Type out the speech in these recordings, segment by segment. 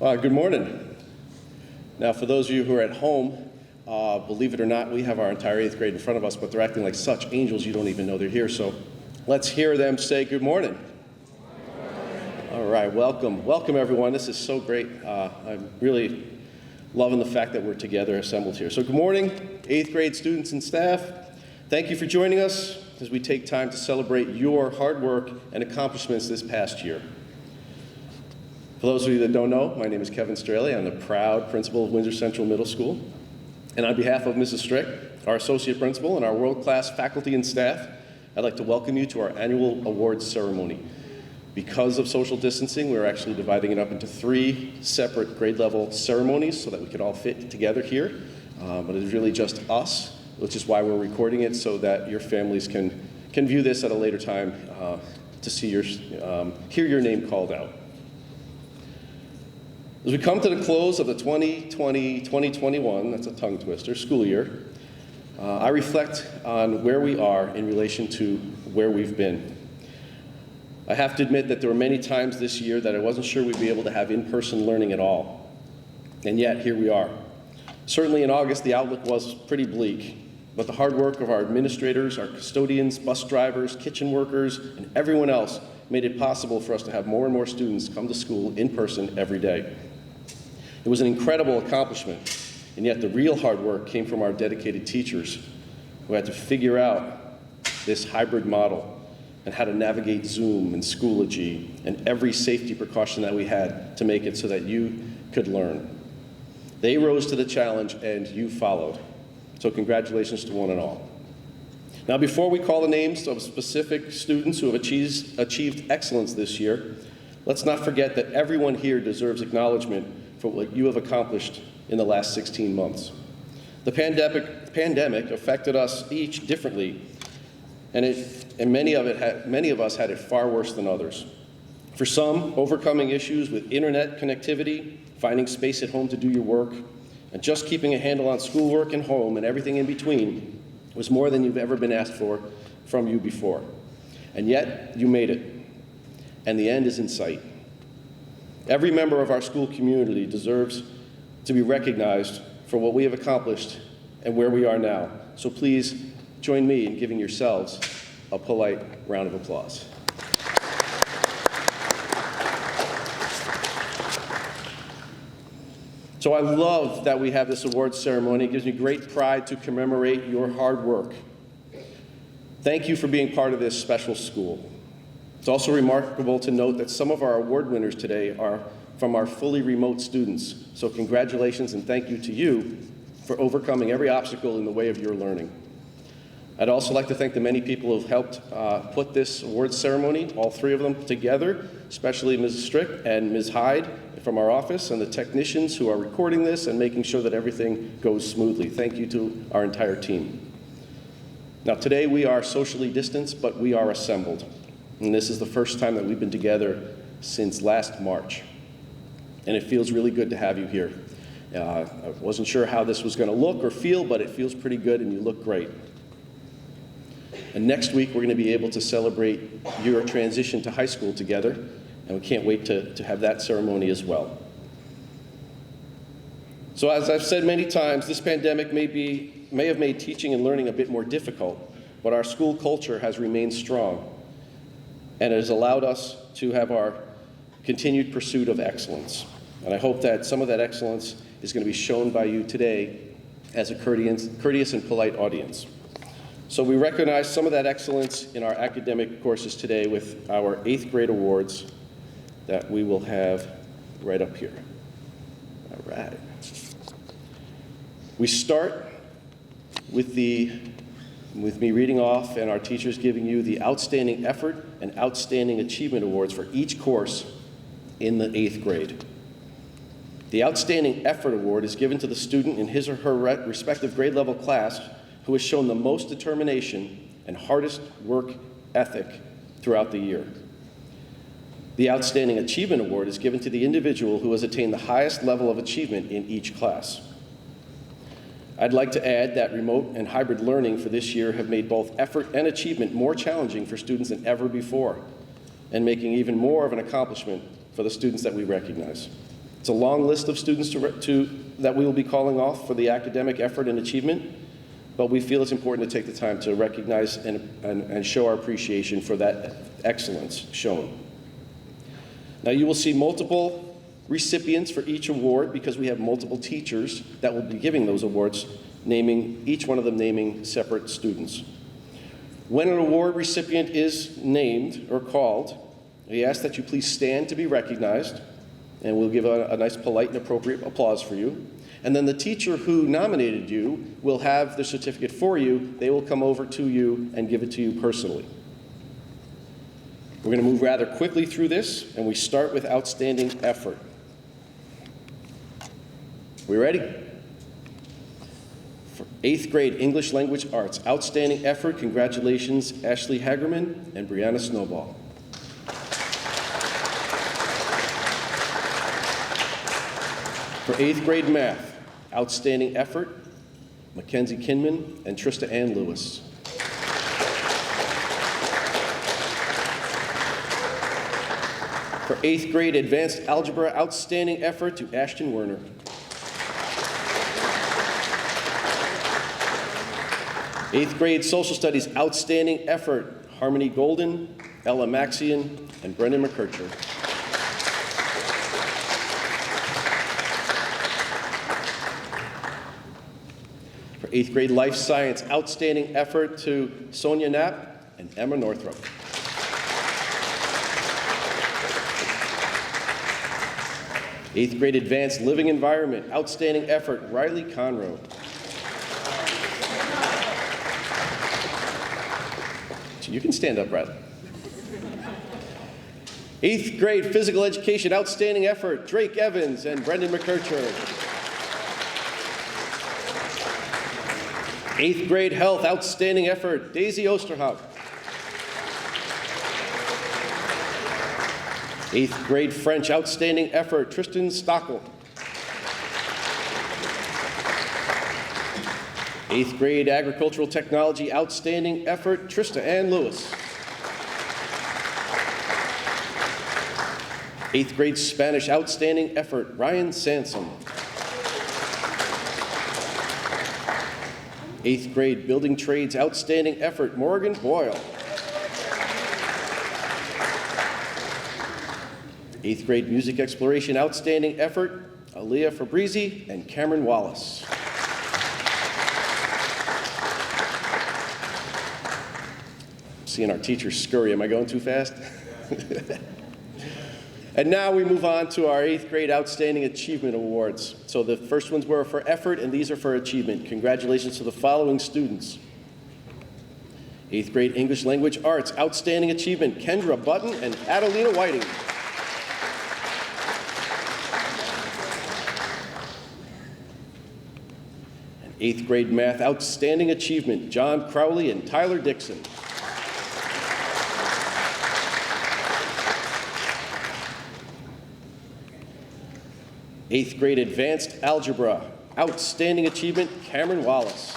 Good morning. Now, for those of you who are at home, believe it or not, we have our entire 8th grade in front of us, but they're acting like such angels you don't even know they're here. So let's hear them say good morning. All right, welcome. Welcome, everyone. This is so great. I'm really loving the fact that we're together assembled here. So good morning, 8th grade students and staff. Thank you for joining us as we take time to celebrate your hard work and accomplishments this past year. For those of you that don't know, my name is Kevin Straley. I'm the proud principal of Windsor Central Middle School. And on behalf of Mrs. Strick, our associate principal, and our world-class faculty and staff, I'd like to welcome you to our annual awards ceremony. Because of social distancing, we're actually dividing it up into 3 separate grade level ceremonies so that we could all fit together here. But it's really just us, which is why we're recording it so that your families can view this at a later time to see hear your name called out. As we come to the close of the 2020-2021, that's a tongue twister, school year, I reflect on where we are in relation to where we've been. I have to admit that there were many times this year that I wasn't sure we'd be able to have in-person learning at all. And yet, here we are. Certainly in August, the outlook was pretty bleak, but the hard work of our administrators, our custodians, bus drivers, kitchen workers, and everyone else made it possible for us to have more and more students come to school in person every day. It was an incredible accomplishment, and yet the real hard work came from our dedicated teachers who had to figure out this hybrid model and how to navigate Zoom and Schoology and every safety precaution that we had to make it so that you could learn. They rose to the challenge and you followed. So congratulations to one and all. Now, before we call the names of specific students who have achieved excellence this year, let's not forget that everyone here deserves acknowledgement for what you have accomplished in the last 16 months. The pandemic affected us each differently, and many of us had it far worse than others. For some, overcoming issues with internet connectivity, finding space at home to do your work, and just keeping a handle on schoolwork and home and everything in between was more than you've ever been asked for from you before. And yet, you made it, and the end is in sight. Every member of our school community deserves to be recognized for what we have accomplished and where we are now. So please join me in giving yourselves a polite round of applause. So I love that we have this awards ceremony. It gives me great pride to commemorate your hard work. Thank you for being part of this special school. It's also remarkable to note that some of our award winners today are from our fully remote students. So congratulations and thank you to you for overcoming every obstacle in the way of your learning. I'd also like to thank the many people who have helped put this awards ceremony, all 3 of them together, especially Mrs. Strick and Ms. Hyde from our office, and the technicians who are recording this and making sure that everything goes smoothly. Thank you to our entire team. Now today we are socially distanced, but we are assembled. And this is the first time that we've been together since last March. And it feels really good to have you here. I wasn't sure how this was going to look or feel, but it feels pretty good and you look great. And next week we're going to be able to celebrate your transition to high school together, and we can't wait to have that ceremony as well. So as I've said many times, this pandemic may have made teaching and learning a bit more difficult, but our school culture has remained strong. And it has allowed us to have our continued pursuit of excellence. And I hope that some of that excellence is going to be shown by you today as a courteous and polite audience. So we recognize some of that excellence in our academic courses today with our 8th grade awards that we will have right up here. All right. We start with me reading off and our teachers giving you the Outstanding Effort and Outstanding Achievement Awards for each course in the 8th grade. The Outstanding Effort Award is given to the student in his or her respective grade level class who has shown the most determination and hardest work ethic throughout the year. The Outstanding Achievement Award is given to the individual who has attained the highest level of achievement in each class. I'd like to add that remote and hybrid learning for this year have made both effort and achievement more challenging for students than ever before, and making even more of an accomplishment for the students that we recognize. It's a long list of students that we will be calling off for the academic effort and achievement, but we feel it's important to take the time to recognize and show our appreciation for that excellence shown. Now you will see multiple recipients for each award because we have multiple teachers that will be giving those awards, each one of them naming separate students. When an award recipient is named or called, we ask that you please stand to be recognized, and we'll give a nice, polite, and appropriate applause for you. And then the teacher who nominated you will have the certificate for you. They will come over to you and give it to you personally. We're going to move rather quickly through this, and we start with outstanding effort. We ready? For 8th grade English Language Arts, outstanding effort, congratulations, Ashlee Hagerman and Bryanna Snowball. For 8th grade Math, outstanding effort, Mackenzie Kinman and Trista Ann Lewis. For 8th grade Advanced Algebra, outstanding effort to Ashton Werner. Eighth grade Social Studies, outstanding effort, Harmony Golden, Ella Maxian, and Brendon McKercher. For 8th grade Life Science, outstanding effort to Sonyea Knapp and Emma Northrup. Eighth grade Advanced Living Environment, outstanding effort, Rylie Conrow. You can stand up, Rylie. 8th grade Physical Education, outstanding effort, Drake Evans and Brendon McKercher. 8th grade Health, outstanding effort, Daisy Osterhout. 8th grade French, outstanding effort, Tristan Stockel. 8th grade Agricultural Technology, outstanding effort, Trista Ann Lewis. 8th grade Spanish, outstanding effort, Ryan Sansom. 8th grade Building Trades, outstanding effort, Morrigan Boyle. 8th grade Music Exploration, outstanding effort, Aaliyah Fabrizi and Cameron Wallace. Seeing our teachers scurry. Am I going too fast? And now we move on to our 8th grade Outstanding Achievement Awards. So the first ones were for effort, and these are for achievement. Congratulations to the following students. 8th grade English Language Arts, Outstanding Achievement, Kendra Button and Adelina Whiting. And 8th grade Math, Outstanding Achievement, John Crowley and Tyler Dixon. Eighth grade Advanced Algebra, Outstanding Achievement, Cameron Wallace.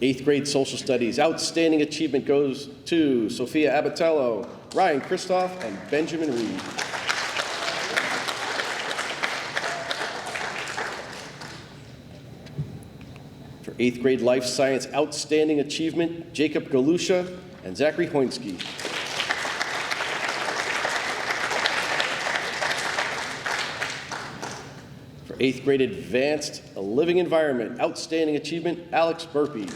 Eighth grade Social Studies, Outstanding Achievement goes to Sophia Abatello, Ryan Kristoff, and Benjamin Reed. For 8th grade Life Science, Outstanding Achievement, Jacob Galusha and Zachary Hoinski. For 8th grade Advanced Living Environment, Outstanding Achievement, Alex Burpee.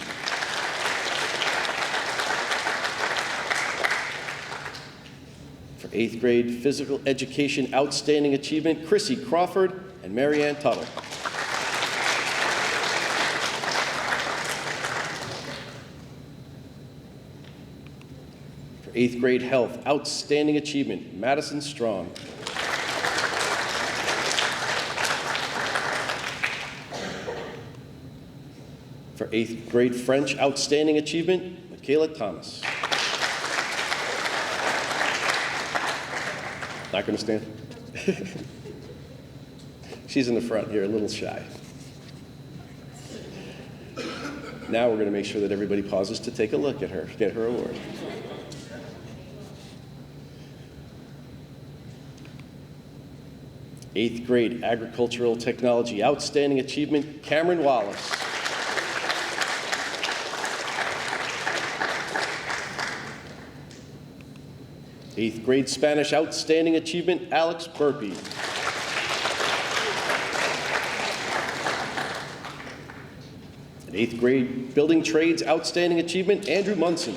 For 8th grade Physical Education, Outstanding Achievement, Chrissy Crawford and Maryann Tuttle. For 8th grade Health, Outstanding Achievement, Madison Strong. For 8th grade French, Outstanding Achievement, Michaela Thomas. Not going to stand? She's in the front here, a little shy. Now we're going to make sure that everybody pauses to take a look at her, get her award. 8th grade agricultural technology outstanding achievement, Cameron Wallace. 8th grade Spanish outstanding achievement, Alex Burpee. An 8th grade building trades outstanding achievement, Andrew Munson.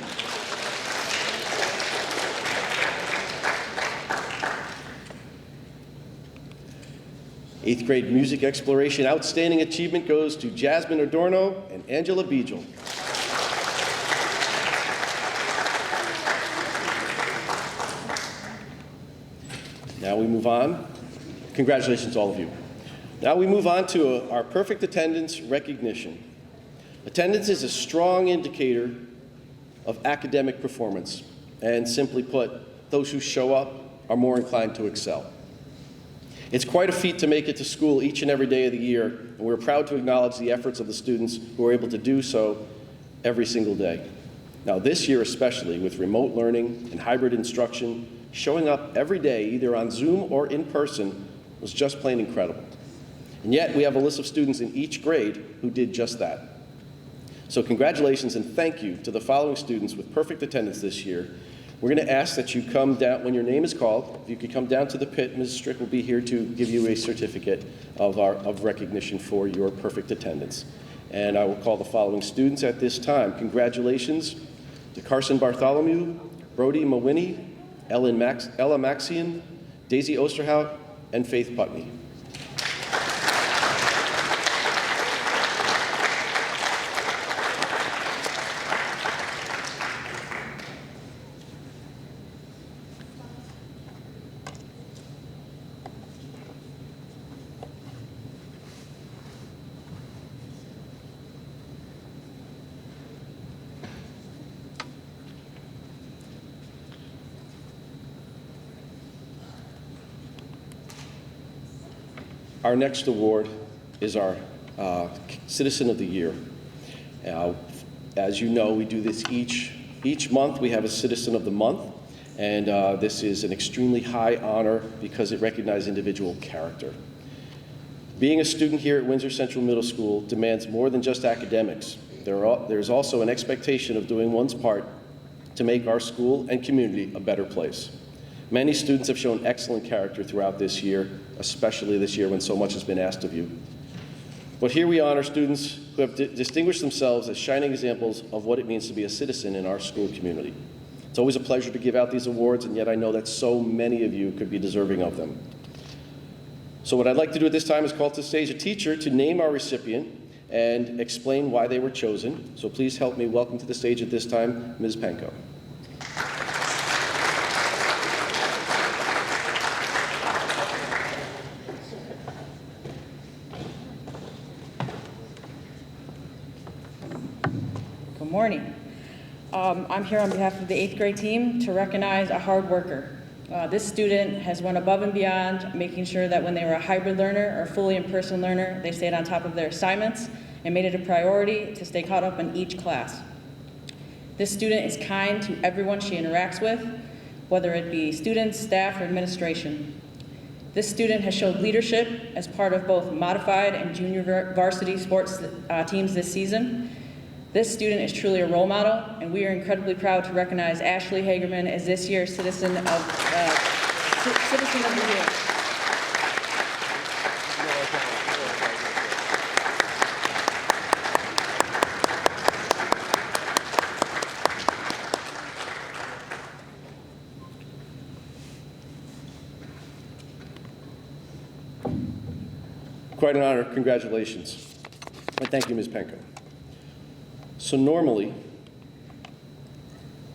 Eighth grade music exploration outstanding achievement goes to Jasmine Adorno and Angela Beegel. Now we move on. Congratulations to all of you. Now we move on to our perfect attendance recognition. Attendance is a strong indicator of academic performance, and simply put, those who show up are more inclined to excel. It's quite a feat to make it to school each and every day of the year, and we're proud to acknowledge the efforts of the students who are able to do so every single day. Now this year especially, with remote learning and hybrid instruction, showing up every day, either on Zoom or in person, was just plain incredible. And yet we have a list of students in each grade who did just that. So congratulations and thank you to the following students with perfect attendance this year. We're going to ask that you come down, when your name is called, if you could come down to the pit, Ms. Strick will be here to give you a certificate of recognition for your perfect attendance. And I will call the following students at this time. Congratulations to Carson Bartholomew, Brody Mawiney, Ella Maxian, Daisy Osterhout, and Faith Putney. Our next award is our Citizen of the Year. As you know, we do this each month. We have a Citizen of the Month, and this is an extremely high honor because it recognizes individual character. Being a student here at Windsor Central Middle School demands more than just academics. There's also an expectation of doing one's part to make our school and community a better place. Many students have shown excellent character throughout this year, especially this year when so much has been asked of you. But here we honor students who have distinguished themselves as shining examples of what it means to be a citizen in our school community. It's always a pleasure to give out these awards, and yet I know that so many of you could be deserving of them. So what I'd like to do at this time is call to the stage a teacher to name our recipient and explain why they were chosen. So please help me welcome to the stage at this time, Ms. Pankow. Good morning. I'm here on behalf of the 8th grade team to recognize a hard worker. This student has went above and beyond, making sure that when they were a hybrid learner or fully in-person learner, they stayed on top of their assignments and made it a priority to stay caught up in each class. This student is kind to everyone she interacts with, whether it be students, staff, or administration. This student has showed leadership as part of both modified and junior varsity sports teams this season. This student is truly a role model, and we are incredibly proud to recognize Ashlee Hagerman as this year's Citizen of the Year. Quite an honor. Congratulations. And thank you, Ms. Pankow. So normally,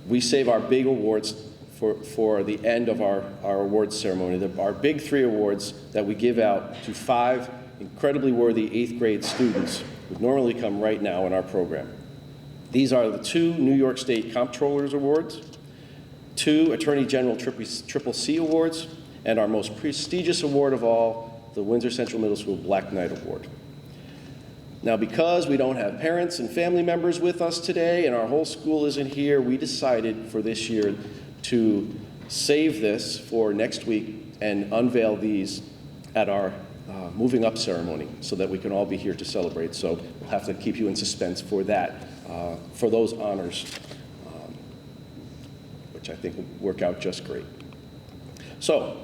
we save our big awards for the end of our awards ceremony. Our big 3 awards that we give out to 5 incredibly worthy 8th grade students would normally come right now in our program. These are the 2 New York State Comptrollers Awards, 2 Attorney General Triple C Awards, and our most prestigious award of all, the Windsor Central Middle School Black Knight Award. Now, because we don't have parents and family members with us today and our whole school isn't here, we decided for this year to save this for next week and unveil these at our moving up ceremony so that we can all be here to celebrate. So we'll have to keep you in suspense for that, for those honors, which I think will work out just great. So,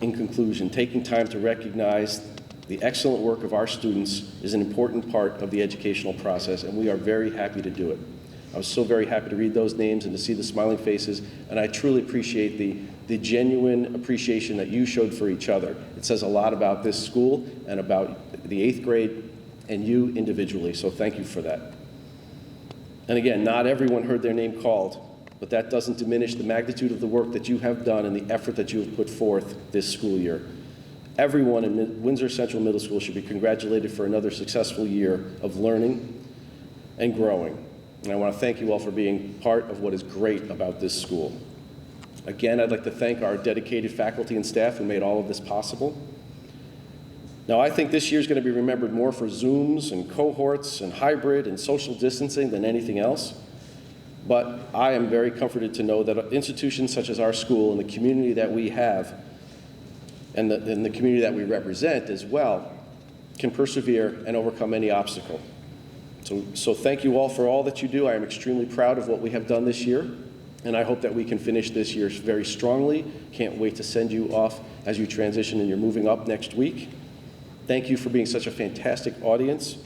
in conclusion, taking time to recognize the excellent work of our students is an important part of the educational process, and we are very happy to do it. I was so very happy to read those names and to see the smiling faces, and I truly appreciate the genuine appreciation that you showed for each other. It says a lot about this school and about the 8th grade and you individually, so thank you for that. And again, not everyone heard their name called, but that doesn't diminish the magnitude of the work that you have done and the effort that you have put forth this school year. Everyone in Windsor Central Middle School should be congratulated for another successful year of learning and growing. And I want to thank you all for being part of what is great about this school. Again, I'd like to thank our dedicated faculty and staff who made all of this possible. Now, I think this year is going to be remembered more for Zooms and cohorts and hybrid and social distancing than anything else. But I am very comforted to know that institutions such as our school and the community that we have and the community that we represent as well can persevere and overcome any obstacle. So thank you all for all that you do. I am extremely proud of what we have done this year, and I hope that we can finish this year very strongly. Can't wait to send you off as you transition and you're moving up next week. Thank you for being such a fantastic audience.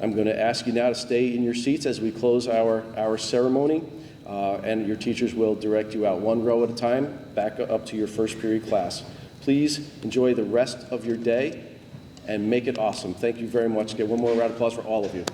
I'm going to ask you now to stay in your seats as we close our ceremony, and your teachers will direct you out one row at a time, back up to your first period class. Please enjoy the rest of your day and make it awesome. Thank you very much. Get one more round of applause for all of you.